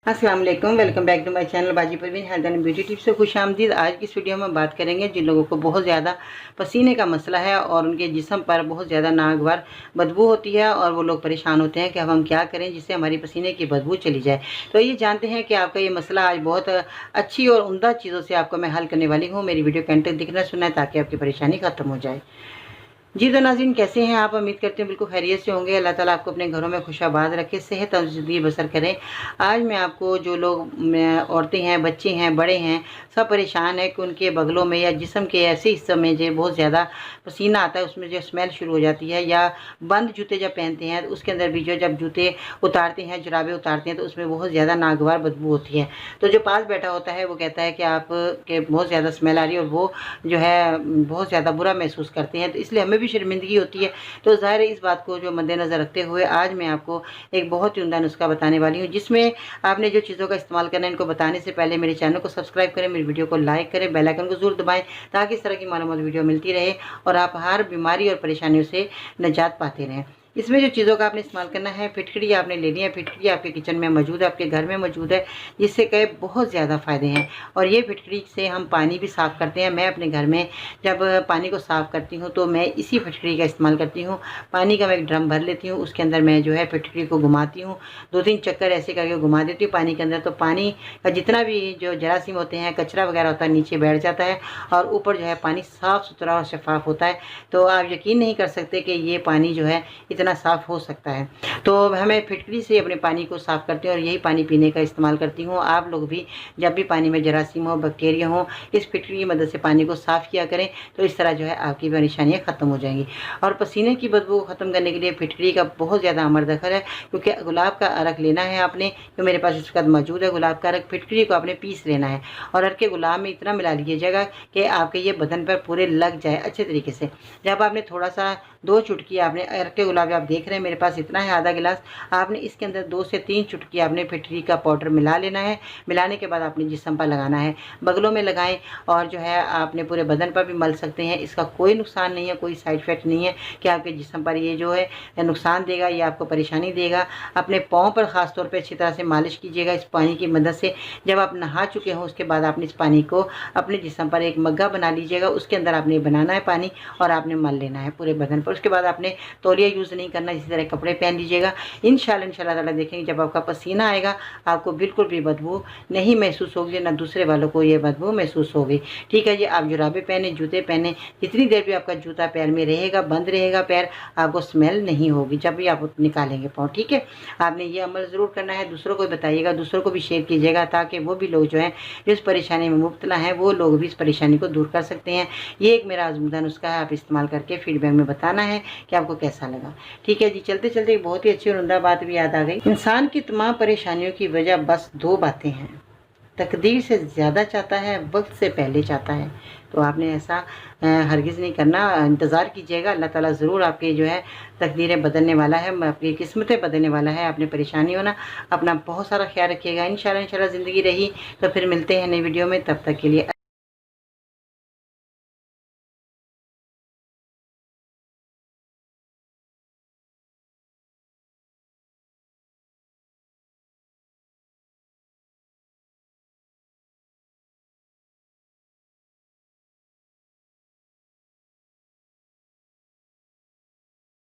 अस्सलाम वालेकुम, welcome back to my channel Baji Parveen health and beauty tips से खुश आमदीद। आज की इस वीडियो में बात करेंगे जिन लोगों को बहुत ज़्यादा पसीने का मसला है और उनके जिस्म पर बहुत ज़्यादा नागवार बदबू होती है और वो लोग परेशान होते हैं कि अब हम क्या करें जिससे हमारी पसीने की बदबू चली जाए। तो ये जानते हैं कि आपका ये मसला आज बहुत अच्छी और उम्दा चीज़ों से आपको मैं हल करने वाली हूँ। मेरी वीडियो के अंत तक दिखना सुनना है ताकि आपकी परेशानी ख़त्म हो जाए। जी तो नाज़रीन, कैसे हैं आप? उम्मीद करते हैं बिल्कुल खैरियत से होंगे। अल्लाह ताला आपको अपने घरों में खुशाबाद रखे, सेहत और ज़िंदगी बसर करें। आज मैं आपको जो लोग औरतें हैं, बच्चे हैं, बड़े हैं, सब परेशान हैं कि उनके बगलों में या जिस्म के ऐसे हिस्सों में जो बहुत ज़्यादा पसीना आता है, उसमें जो स्मेल शुरू हो जाती है, या बंद जूते जब पहनते हैं तो उसके अंदर भी जो जब जूते उतारते हैं, जुराबें उतारते हैं तो उसमें बहुत ज़्यादा नागवार बदबू होती है। तो जो पास बैठा होता है वो कहता है कि आप के बहुत ज़्यादा स्मेल आ रही है और वो जो है बहुत ज़्यादा बुरा महसूस करते हैं। तो इसलिए हमें भी शर्मिंदगी होती है। तो ज़ाहिर है इस बात को जो मद्देनज़र रखते हुए आज मैं आपको एक बहुत ही उम्दा नुस्खा बताने वाली हूँ, जिसमें आपने जो चीज़ों का इस्तेमाल करना है, इनको बताने से पहले मेरे चैनल को सब्सक्राइब करें, मेरी वीडियो को लाइक करें, बेल आइकन को ज़रूर दबाएं ताकि इस तरह की मालूमात वीडियो मिलती रहे और आप हर बीमारी और परेशानियों से निजात पाते रहें। इसमें जो चीज़ों का आपने इस्तेमाल करना है, फिटकरी आपने लेनी है। फिटकरी आपके किचन में मौजूद है, आपके घर में मौजूद है, जिससे कई बहुत ज़्यादा फ़ायदे हैं। और ये फिटकरी से हम पानी भी साफ़ करते हैं। मैं अपने घर में जब पानी को साफ़ करती हूँ तो मैं इसी फिटकरी का इस्तेमाल करती हूँ। पानी का मैं एक ड्रम भर लेती हूँ, उसके अंदर मैं जो है फिटकरी को घुमाती हूँ, 2-3 चक्कर ऐसे करके घुमा देती हूँ पानी के अंदर। तो पानी का जितना भी जो जरासीम होते हैं, कचरा वगैरह होता है, नीचे बैठ जाता है और ऊपर जो है पानी साफ़ सुथरा और शफ़ाफ़ होता है। तो आप यकीन नहीं कर सकते कि ये पानी जो है इतना साफ़ हो सकता है। तो हमें फिटकरी से अपने पानी को साफ़ करते हैं और यही पानी पीने का इस्तेमाल करती हूँ। आप लोग भी जब भी पानी में जरासीम हो, बैक्टीरिया हो, इस फिटकरी की मदद से पानी को साफ़ किया करें। तो इस तरह जो है आपकी परेशानियाँ ख़त्म हो जाएंगी। और पसीने की बदबू को ख़त्म करने के लिए फिटकरी का बहुत ज़्यादा अमर दखल है, क्योंकि गुलाब का अरक लेना है आपने, जो मेरे पास इस वक्त मौजूद है गुलाब का अरक। फिटकरी को आपने पीस लेना है और अरक के गुलाब में इतना मिला लीजिएगा कि आपके ये बदन पर पूरे लग जाए अच्छे तरीके से। जब आपने थोड़ा सा 2 चुटकी आपने अरक के गुलाब, आप देख रहे हैं मेरे पास इतना है आधा गिलास, आपने इसके अंदर 2 से 3 चुटकी आपने फिटकरी का पाउडर मिला लेना है। मिलाने के बाद आपने जिस्म पर लगाना है, बगलों में लगाएं और जो है आपने पूरे बदन पर भी मल सकते हैं। इसका कोई नुकसान नहीं है, कोई साइड इफ़ेक्ट नहीं है कि आपके जिस्म पर ये जो है नुकसान देगा, ये आपको परेशानी देगा। अपने पाँव पर ख़ास तौर पे अच्छी तरह से मालिश कीजिएगा इस पानी की मदद से। जब आप नहा चुके हों उसके बाद आपने इस पानी को अपने जिस्म पर एक मग्गा बना लीजिएगा, उसके अंदर आपने बनाना है पानी और आपने मल लेना है पूरे बदन पर। उसके बाद आपने तौलिया यूज़ नहीं करना, इसी तरह कपड़े पहन लीजिएगा। इंशाल्लाह ताला देखेंगे जब आपका पसीना आएगा आपको बिल्कुल भी बदबू नहीं महसूस होगी, ना दूसरे वालों को ये बदबू महसूस होगी। ठीक है जी, आप जुराबे पहने, जूते पहने, जितनी देर भी आपका जूता पैर में रहेगा, बंद रहेगा पैर, आपको स्मेल नहीं होगी जब भी आप निकालेंगे पाँव। ठीक है, आपने ये अमल ज़रूर करना है, दूसरों को बताइएगा, दूसरों को भी शेयर कीजिएगा ताकि वो भी लोग जो हैं जो इस परेशानी में मुब्तला हैं वो लोग भी इस परेशानी को दूर कर सकते हैं। ये एक मेरा आज़मूदा नुस्खा है, आप इस्तेमाल करके फीडबैक में बताना है कि आपको कैसा लगा। ठीक है जी, चलते चलते एक बहुत ही अच्छी और उम्दा बात भी याद आ गई। इंसान की तमाम परेशानियों की वजह बस 2 बातें हैं, तकदीर से ज़्यादा चाहता है, वक्त से पहले चाहता है। तो आपने ऐसा हरगिज़ नहीं करना, इंतज़ार कीजिएगा। अल्लाह ताला ज़रूर आपके जो है तकदीरें बदलने वाला है, आपकी किस्मतें बदलने वाला है। आपने परेशानी हो ना, अपना बहुत सारा ख्याल रखिएगा। इंशाल्लाह ज़िंदगी रही तो फिर मिलते हैं नई वीडियो में, तब तक के लिए